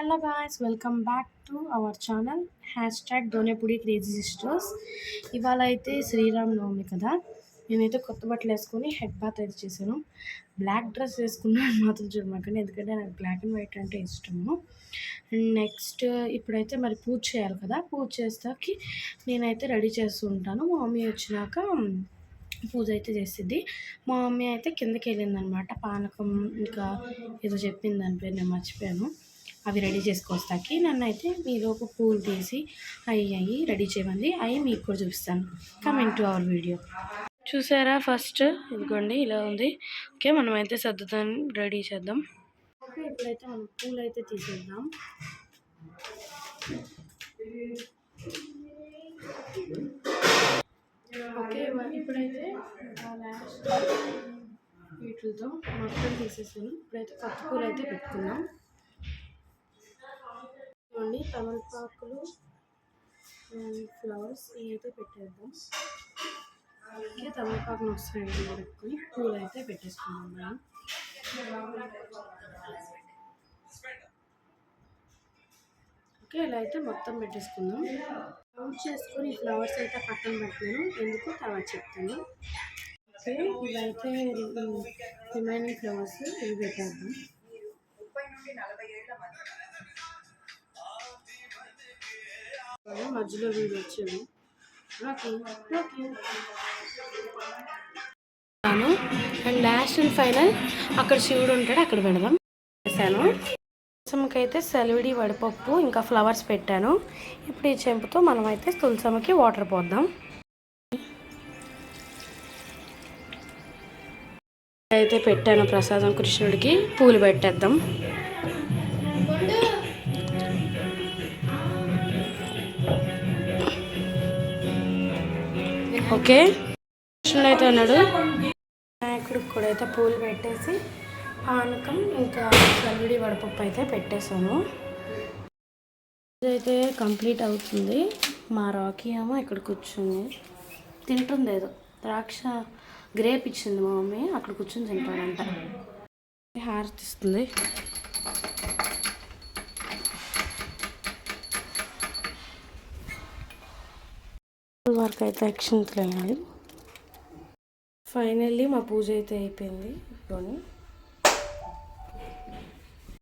Hello guys, welcome back to our channel #Donepudi crazy sisters. ఇవాళ అయితే శ్రీరామనవమి కదా, నేనైతే కొత్త బట్టలు వేసుకొని హెడ్ బాత్ అయితే చేశాను. బ్లాక్ డ్రెస్ వేసుకున్నాను మాత్రం చూడమాకండి, ఎందుకంటే నాకు బ్లాక్ అండ్ వైట్ అంటే ఇష్టము. నెక్స్ట్ ఇప్పుడైతే మరి పూజ చేయాలి కదా, పూజ చేస్తాకి నేనైతే రెడీ చేస్తూ ఉంటాను. మా మమ్మీ వచ్చినాక పూజ అయితే చేసిద్ది. మా మమ్మీ అయితే కిందకి వెళ్ళిందనమాట. పానకం ఇంకా ఏదో చెప్పింది, దాని పేరు నేను మర్చిపోయాను. అవి రెడీ చేసుకొస్తాకి నన్ను అయితే మీలోపు పూలు తీసి అవి రెడీ చేయమంది. అవి మీకు కూడా చూపిస్తాను. Coming to our video. చూసారా, ఫస్ట్ ఇదిగోండి ఇలా ఉంది. ఓకే, మనం అయితే సర్దుతాం, రెడీ చేద్దాం. ఓకే, ఇప్పుడైతే మనం పూలు అయితే తీసేద్దాం. ఓకే, ఇప్పుడైతే లాస్ట్ వీటితో మొత్తం తీసేసాను. ఇప్పుడైతే కొత్త పూలు అయితే పెట్టుకున్నాం. తమలపాకులు ఫ్లవర్స్ ఇవి అయితే పెట్టేద్దాం. ఓకే, తమలపాకులు వస్తాయి పెట్టుకుని పూలు అయితే పెట్టేసుకున్నాం మనం. ఓకే, ఇలా అయితే మొత్తం పెట్టేసుకుందాం. కౌంట్ చేసుకొని ఈ ఫ్లవర్స్ అయితే పక్కన పెట్టాను, ఎందుకు తర్వాత చెప్తాను. ఓకే, ఇవైతే రిమైనింగ్ ఫ్లవర్స్ ఇవి పెట్టేద్దాం. మధ్యలో వీడు వచ్చాడు. అండ్ లాస్ట్ అండ్ ఫైనల్ అక్కడ శివుడు ఉంటాడు, అక్కడ పెడదాం. చేశాను. తులసమ్మకైతే సెలవిడి వడపప్పు ఇంకా ఫ్లవర్స్ పెట్టాను. ఇప్పుడు ఈ చెంపుతో మనం అయితే తులసమ్మకి వాటర్ పోద్దాం. అయితే పెట్టాను ప్రసాదం కృష్ణుడికి, పూలు పెట్టేద్దాం. ఓకే, కృష్ణుడు అయితే ఉన్నాడు. వినాయకుడికి కూడా అయితే పూలు పెట్టేసి పానకం ఇంకా చల్లుడి వడపప్పు అయితే పెట్టేసాను. ఇదైతే కంప్లీట్ అవుతుంది. మా రాకీ ఏమో ఇక్కడ కూర్చుంది, తింటుంది. ఏదో ద్రాక్ష గ్రేప్ ఇచ్చింది మా మమ్మీ, అక్కడ కూర్చొని తింటాడంట. హారతిస్తుంది. వరకు అయితే అక్షింతలు వేయాలి. ఫైనల్లీ మా పూజ అయితే అయిపోయింది.